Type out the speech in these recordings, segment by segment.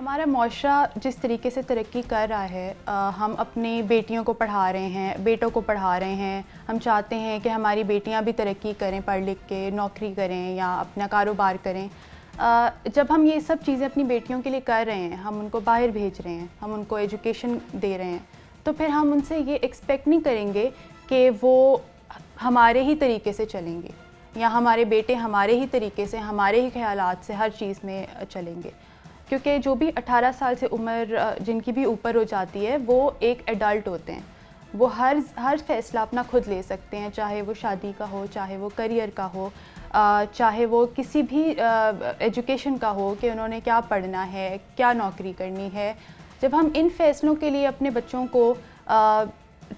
ہمارا معاشرہ جس طریقے سے ترقی کر رہا ہے، ہم اپنی بیٹیوں کو پڑھا رہے ہیں، بیٹوں کو پڑھا رہے ہیں. ہم چاہتے ہیں کہ ہماری بیٹیاں بھی ترقی کریں، پڑھ لکھ کے نوکری کریں یا اپنا کاروبار کریں. جب ہم یہ سب چیزیں اپنی بیٹیوں کے لیے کر رہے ہیں، ہم ان کو باہر بھیج رہے ہیں، ہم ان کو ایجوکیشن دے رہے ہیں، تو پھر ہم ان سے یہ ایکسپیکٹ نہیں کریں گے کہ وہ ہمارے ہی طریقے سے چلیں گے یا ہمارے بیٹے ہمارے ہی طریقے سے، ہمارے ہی خیالات سے ہر چیز میں چلیں گے. کیونکہ جو بھی 18 سال سے عمر جن کی بھی اوپر ہو جاتی ہے، وہ ایک ایڈلٹ ہوتے ہیں. وہ ہر فیصلہ اپنا خود لے سکتے ہیں، چاہے وہ شادی کا ہو، چاہے وہ کریئر کا ہو، چاہے وہ کسی بھی ایجوکیشن کا ہو کہ انہوں نے کیا پڑھنا ہے، کیا نوکری کرنی ہے. جب ہم ان فیصلوں کے لیے اپنے بچوں کو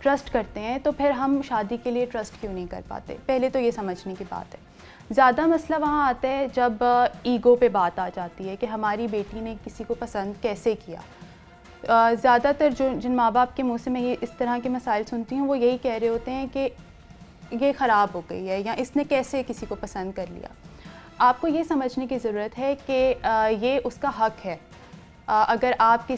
ٹرسٹ کرتے ہیں تو پھر ہم شادی کے لیے ٹرسٹ کیوں نہیں کر پاتے؟ پہلے تو یہ سمجھنے کی بات ہے. زیادہ مسئلہ وہاں آتا ہے جب ایگو پہ بات آ جاتی ہے کہ ہماری بیٹی نے کسی کو پسند کیسے کیا. زیادہ تر جن ماں باپ کے منہ سے میں یہ اس طرح کے مسائل سنتی ہوں، وہ یہی کہہ رہے ہوتے ہیں کہ یہ خراب ہو گئی ہے یا اس نے کیسے کسی کو پسند کر لیا. آپ کو یہ سمجھنے کی ضرورت ہے کہ یہ اس کا حق ہے. اگر آپ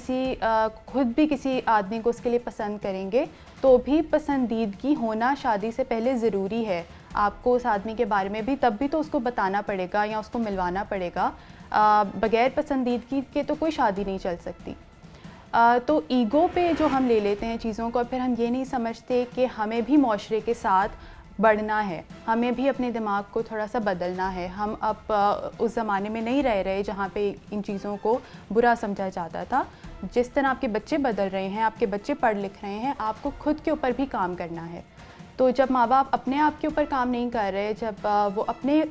خود بھی کسی آدمی کو اس کے لیے پسند کریں گے تو بھی پسندیدگی ہونا شادی سے پہلے ضروری ہے. آپ کو اس آدمی کے بارے میں بھی تب بھی تو اس کو بتانا پڑے گا یا اس کو ملوانا پڑے گا. بغیر پسندیدگی کے تو کوئی شادی نہیں چل سکتی. تو ایگو پہ جو ہم لے لیتے ہیں چیزوں کو، پھر ہم یہ نہیں سمجھتے کہ ہمیں بھی معاشرے کے ساتھ بڑھنا ہے، ہمیں بھی اپنے دماغ کو تھوڑا سا بدلنا ہے. ہم اب اس زمانے میں نہیں رہ رہے جہاں پہ ان چیزوں کو برا سمجھا جاتا تھا. جس طرح آپ کے بچے بدل رہے ہیں، آپ کے بچے پڑھ لکھ رہے ہیں، آپ کو خود کے اوپر بھی کام کرنا ہے. تو جب ماں باپ اپنے آپ کے اوپر کام نہیں کر رہے، جب وہ اپنے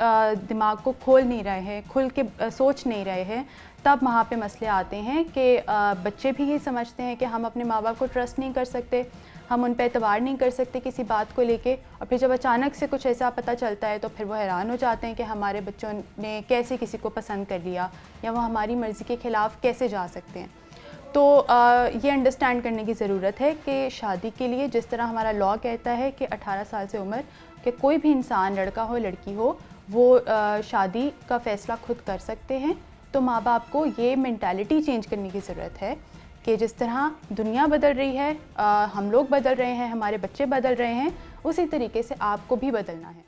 دماغ کو کھول نہیں رہے ہیں، کھل کے سوچ نہیں رہے ہیں، تب وہاں پہ مسئلے آتے ہیں کہ بچے بھی یہ سمجھتے ہیں کہ ہم اپنے ماں باپ کو ٹرسٹ نہیں کر سکتے، ہم ان پہ اعتبار نہیں کر سکتے کسی بات کو لے کے. اور پھر جب اچانک سے کچھ ایسا پتہ چلتا ہے تو پھر وہ حیران ہو جاتے ہیں کہ ہمارے بچوں نے کیسے کسی کو پسند کر لیا یا وہ ہماری مرضی کے خلاف کیسے جا سکتے ہیں. تو یہ انڈرسٹینڈ کرنے کی ضرورت ہے کہ شادی کے لیے جس طرح ہمارا لاء کہتا ہے کہ 18 سال سے عمر کہ کوئی بھی انسان، لڑکا ہو لڑکی ہو، وہ شادی کا فیصلہ خود کر سکتے ہیں. تو ماں باپ کو یہ مینٹالٹی چینج کرنے کی ضرورت ہے کہ جس طرح دنیا بدل رہی ہے، ہم لوگ بدل رہے ہیں، ہمارے بچے بدل رہے ہیں، اسی طریقے سے آپ کو بھی بدلنا ہے.